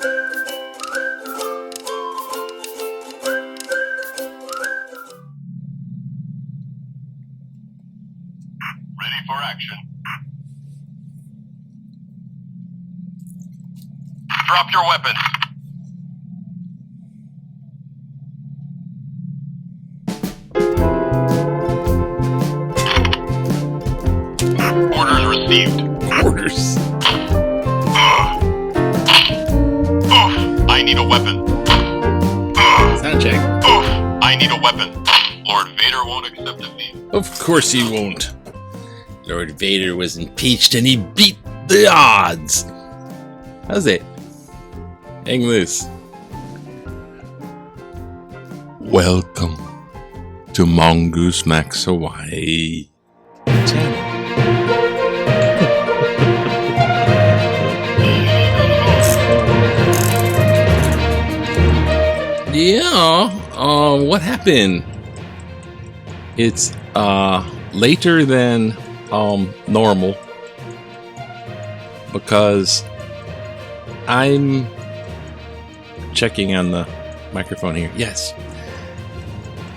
Ready for action. Drop your weapons. Orders received. Orders. Oof, I need a weapon. Sound check. Oof, I need a weapon. Lord Vader won't accept defeat. Of course he won't. Lord Vader was impeached and he beat the odds. How's it? Hang loose. Welcome to Mongoose Max Hawaii channel. Yeah, what happened? It's later than normal because I'm checking on the microphone here. Yes.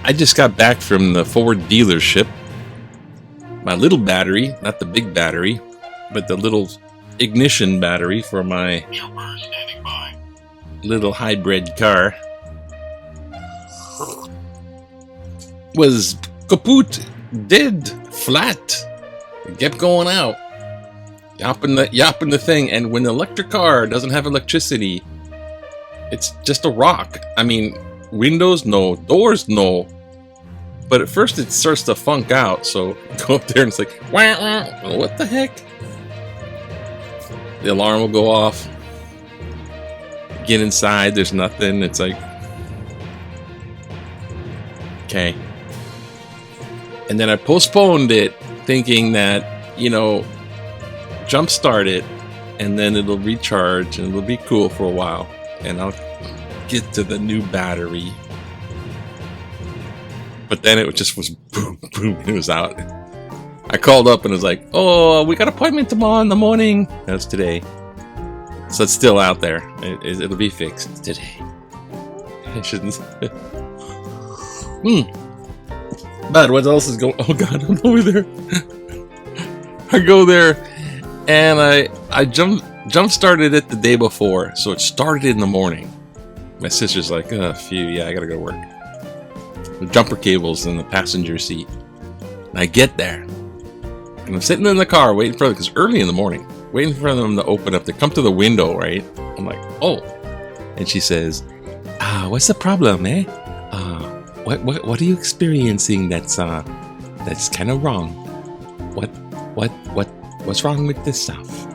I just got back from the Ford dealership. My little battery, not the big battery, but the little ignition battery for my Trooper standing by. little hybrid car was kaput, dead, flat. It kept going out. Yapping the thing, and when the electric car doesn't have electricity, it's just a rock. I mean, windows, no. Doors, no. But at first it starts to funk out, so go up there and it's like, wah, wah, what the heck? The alarm will go off. Get inside, there's nothing. It's like, okay. And then I postponed it, thinking that, jumpstart it, and then it'll recharge, and it'll be cool for a while. And I'll get to the new battery. But then it just was boom, boom, it was out. I called up and it was like, oh, we got an appointment tomorrow in the morning. That's today. So it's still out there. It'll be fixed today. I shouldn't. But what else is going? Oh God, I'm over there. I go there, and I jump started it the day before, so it started in the morning. My sister's like, oh, phew, yeah, I gotta go to work. The jumper cable's in the passenger seat, and I get there, and I'm sitting in the car waiting for them because early in the morning, waiting for them to open up. They come to the window, right? I'm like, oh, and she says, what's the problem, eh? What are you experiencing that's kind of wrong? What's wrong with this stuff?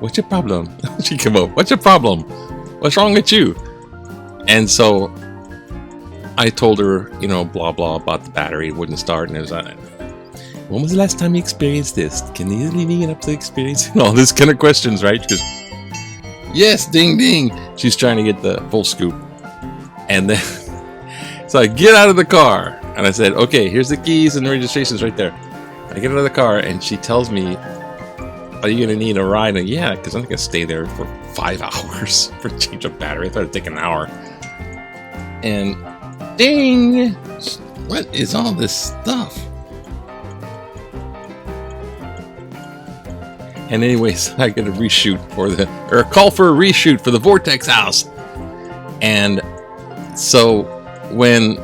What's your problem? She came up. What's your problem? What's wrong with you? And so I told her, blah blah about the battery wouldn't start, and it was when was the last time you experienced this? Can you leave it up to experience? All this kind of questions, right? Because yes, ding ding. She's trying to get the full scoop, and then. So I get out of the car, and I said, okay, here's the keys and the registration's right there. I get out of the car, and she tells me, are you going to need a ride? And yeah, because I'm not going to stay there for 5 hours for a change of battery. I thought it'd take an hour. And ding! What is all this stuff? And anyways, I get a reshoot a call for a reshoot for the Vortex house. And so when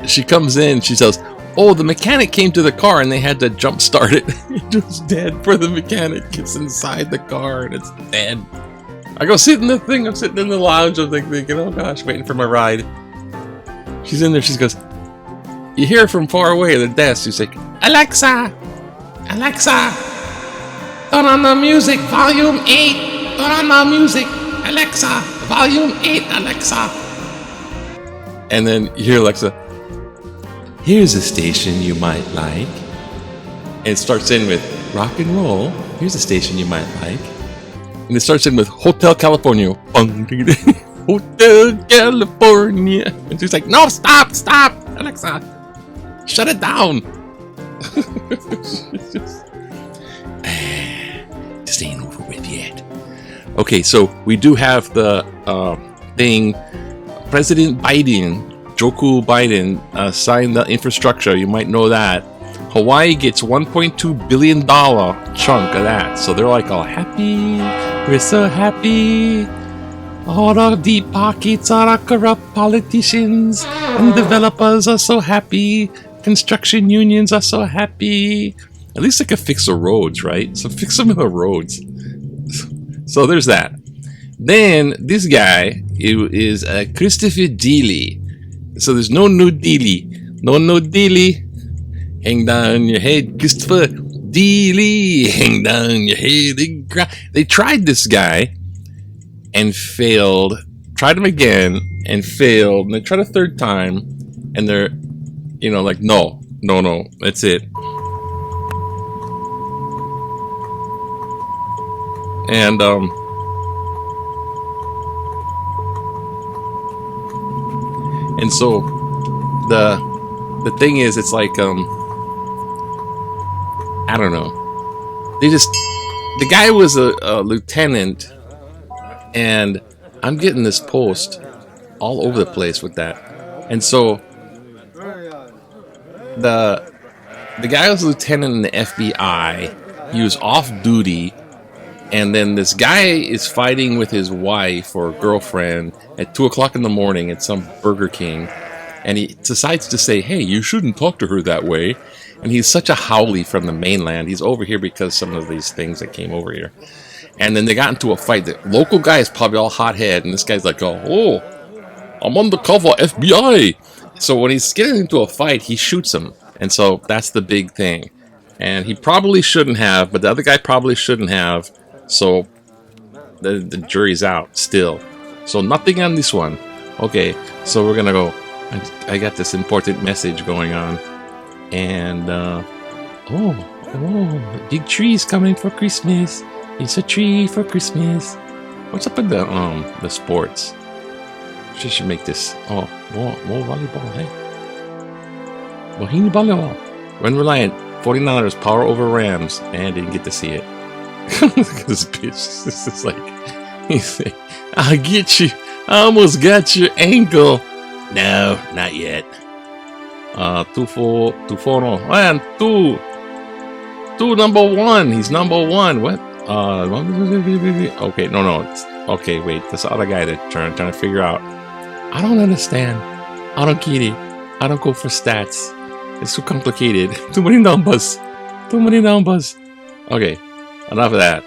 she comes in, she says, oh, the mechanic came to the car and they had to jump start it. It was dead for the mechanic. Gets inside the car and it's dead. I go sit in the thing. I'm sitting in the lounge. I'm thinking, oh gosh, waiting for my ride. She's in there. She goes, you hear from far away at the desk. She's like, Alexa, turn on the music, volume 8. Turn on the music, Alexa, volume 8, Alexa. And then you hear Alexa, here's a station you might like. And it starts in with rock and roll. Here's a station you might like. And it starts in with Hotel California. Hotel California. And she's like, no, stop, Alexa. Shut it down. This ain't over with yet. Okay, so we do have the thing. President Biden, Joe Biden, signed the infrastructure. You might know that. Hawaii gets $1.2 billion chunk of that. So they're like all happy. We're so happy. All the deep pockets are our corrupt politicians. And developers are so happy. Construction unions are so happy. At least they could fix the roads, right? So fix some of the roads. So there's that. Then this guy is Christopher Dealey. So there's no Dealey. No Dealey. Hang down your head, Christopher Dealey. Hang down your head. They tried this guy and failed. Tried him again and failed. And they tried a third time. And they're, like, no. That's it. And, And so the thing is, it's like I don't know. The guy was a lieutenant, and I'm getting this post all over the place with that. And so the guy was a lieutenant in the FBI. He was off duty. And then this guy is fighting with his wife or girlfriend at 2 o'clock in the morning at some Burger King. And he decides to say, hey, you shouldn't talk to her that way. And he's such a howlie from the mainland. He's over here because some of these things that came over here. And then they got into a fight. The local guy is probably all hothead. And this guy's like, oh, I'm undercover FBI. So when he's getting into a fight, he shoots him. And so that's the big thing. And he probably shouldn't have, but the other guy probably shouldn't have. So the jury's out still. So nothing on this one. Okay, so we're gonna go. I got this important message going on. And big tree's coming for Christmas. It's a tree for Christmas. What's up with the sports? Should make this more volleyball, hey? Bohini volleyball. Run Reliant, $40 power over Rams, and didn't get to see it. Look at this bitch. This is like, he's like, I'll get you. I almost got your ankle. No, not yet. 2-4, and two number one. He's number one. What? Okay, no. Okay, wait. This other guy that trying to figure out. I don't understand. I don't get it. I don't go for stats. It's too complicated. Too many numbers. Okay. Enough of that.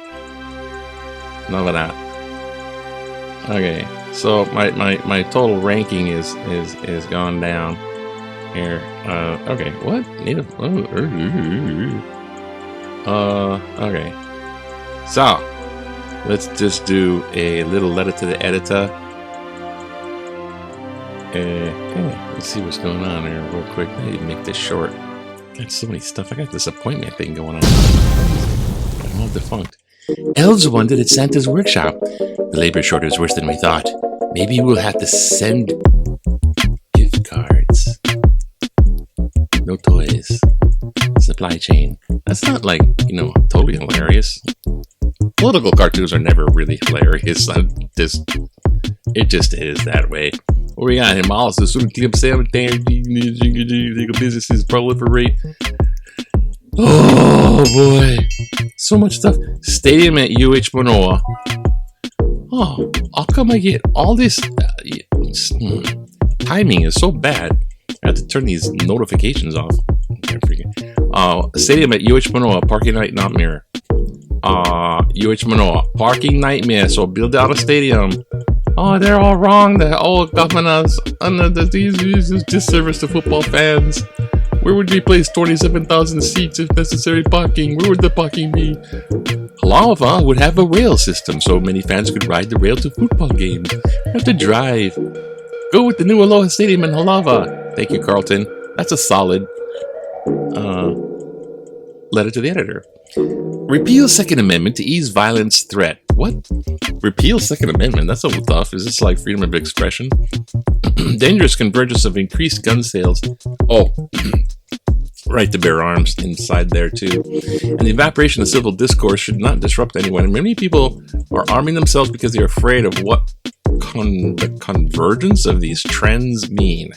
Okay, so my total ranking is gone down here. Okay, what? Okay. So let's just do a little letter to the editor. Let's see what's going on here real quick. I need to make this short. Got so many stuff. I got this appointment thing going on. I'm all defunct. Elves wondered at Santa's workshop. The labor shortage is worse than we thought. Maybe we'll have to send gift cards. No toys. Supply chain. That's not like, totally hilarious. Political cartoons are never really hilarious. It just is that way. What we got? Hemolysis, businesses proliferate. Oh boy, so much stuff. Stadium at UH Manoa. Oh, how come I get all this? Timing is so bad. I have to turn these notifications off. Stadium at UH Manoa, parking night nightmare. UH Manoa, parking nightmare. So build out a stadium. Oh, they're all wrong. The old governors under these disservice to football fans. Where would we place 27,000 seats if necessary parking? Where would the parking be? Whatevah would have a rail system so many fans could ride the rail to football games. Have to drive. Go with the new Aloha Stadium in Whatevah. Thank you, Carlton. That's a solid letter to the editor. Repeal Second Amendment to ease violence threat. What? Repeal Second Amendment? That's a little tough. Is this like freedom of expression? Dangerous convergence of increased gun sales. Oh, right to bear arms inside there too. And the evaporation of civil discourse should not disrupt anyone. And many people are arming themselves because they're afraid of what the convergence of these trends mean.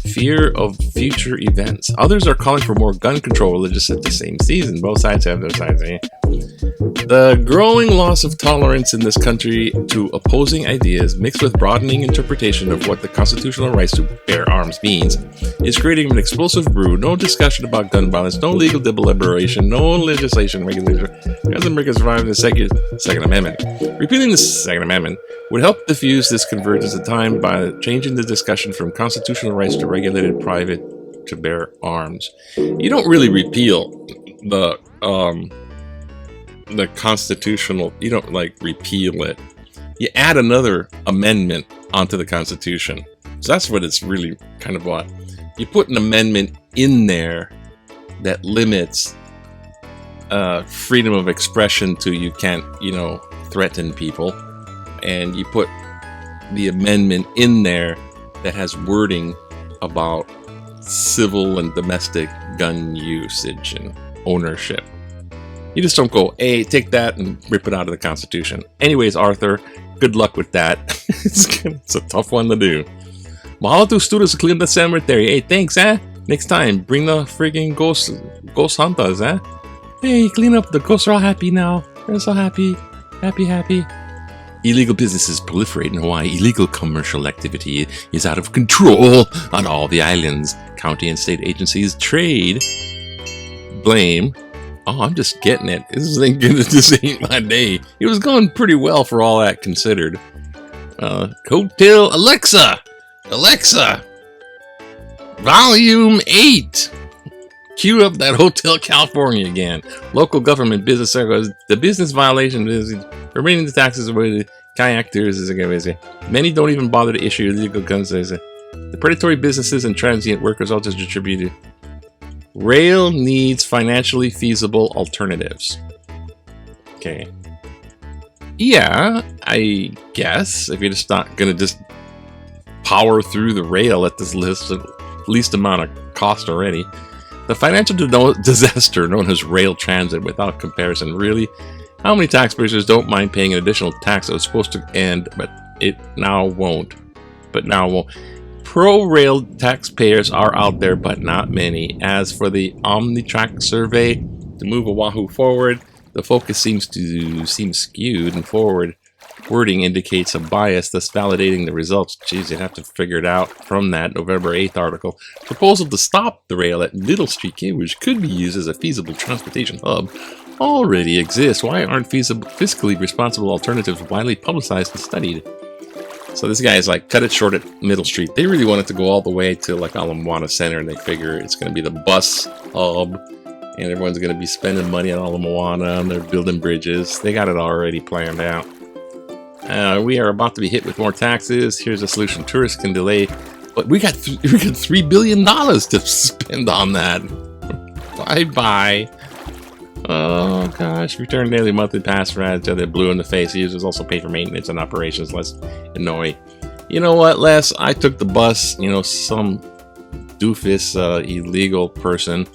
Fear of future events. Others are calling for more gun control religious at the same season. Both sides have their sides. The growing loss of tolerance in this country to opposing ideas, mixed with broadening interpretation of what the constitutional rights to bear arms means, is creating an explosive brew. No discussion about gun violence, no legal deliberation, no legislation, regulation. As America survived the Second Amendment. Repealing the Second Amendment would help diffuse this convergence of time by changing the discussion from constitutional rights to regulated private to bear arms. You don't really repeal the constitutional, you don't like repeal it. You add another amendment onto the Constitution. So that's what it's really kind of what. You put an amendment in there that limits freedom of expression to you can't, threaten people. And you put the amendment in there that has wording about civil and domestic gun usage and ownership. You just don't go, hey, take that and rip it out of the Constitution. Anyways, Arthur, good luck with that. It's a tough one to do. Mahalo to students who cleaned the cemetery. Hey, thanks, eh? Next time, bring the friggin' ghost hunters, eh? Hey, clean up. The ghosts are all happy now. They're so happy. Happy. Illegal businesses proliferate in Hawaii. Illegal commercial activity is out of control on all the islands. County and state agencies trade blame. Oh, I'm just getting it. This ain't my day. It was going pretty well for all that considered. Hotel Alexa, Volume 8. Cue up that Hotel California again. Local government business circles. The business violation is remaining the taxes away the kayakers. Many don't even bother to issue illegal guns. The predatory businesses and transient workers all just distributed. Rail needs financially feasible alternatives. Okay. Yeah, I guess if you're just not going to just power through the rail at this least amount of cost already. The financial disaster known as rail transit without comparison. Really? How many taxpayers don't mind paying an additional tax that was supposed to end, but it now won't? Pro-rail taxpayers are out there, but not many. As for the OmniTrack survey to move Oahu forward, the focus seems skewed, and forward wording indicates a bias, thus validating the results. Geez, you'd have to figure it out from that November 8th article. Proposal to stop the rail at Little Street, which could be used as a feasible transportation hub, already exists. Why aren't fiscally responsible alternatives widely publicized and studied? So this guy is like, cut it short at Middle Street. They really wanted to go all the way to like Ala Moana Center, and they figure it's going to be the bus hub, and everyone's going to be spending money on Ala Moana, and they're building bridges. They got it already planned out. We are about to be hit with more taxes. Here's a solution: tourists can delay, but we got $3 billion to spend on that. Bye. Oh gosh, return daily, monthly pass for ads. They're blue in the face. Users also pay for maintenance and operations. Less annoying. You know what, Les? I took the bus. Some doofus illegal person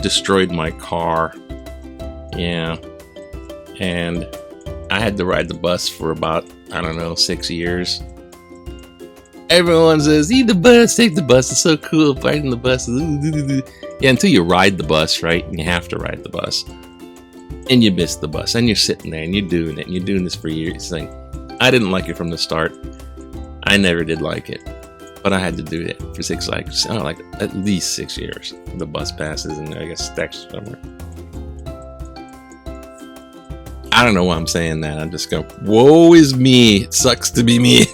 destroyed my car. Yeah, and I had to ride the bus for about 6 years. Everyone says, "Eat the bus, take the bus. It's so cool riding the bus." Yeah, until you ride the bus, right? And you have to ride the bus. And you miss the bus. And you're sitting there and you're doing it. And you're doing this for years. Like, I didn't like it from the start. I never did like it. But I had to do it for at least 6 years. The bus passes and I guess stacks somewhere. I don't know why I'm saying that. I'm just going, woe is me. It sucks to be me.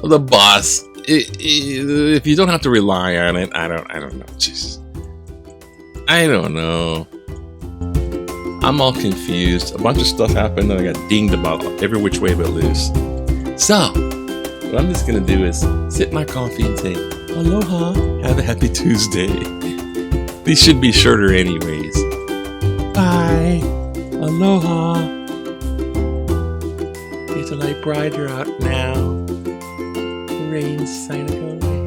The bus. If you don't have to rely on it, I don't know. Jesus. I don't know. I'm all confused. A bunch of stuff happened and I got dinged about every which way but loose. So, what I'm just going to do is sip my coffee and say, aloha, have a happy Tuesday. These should be shorter anyways. Bye. Aloha. It's a light brighter out now. The rain's sign of going.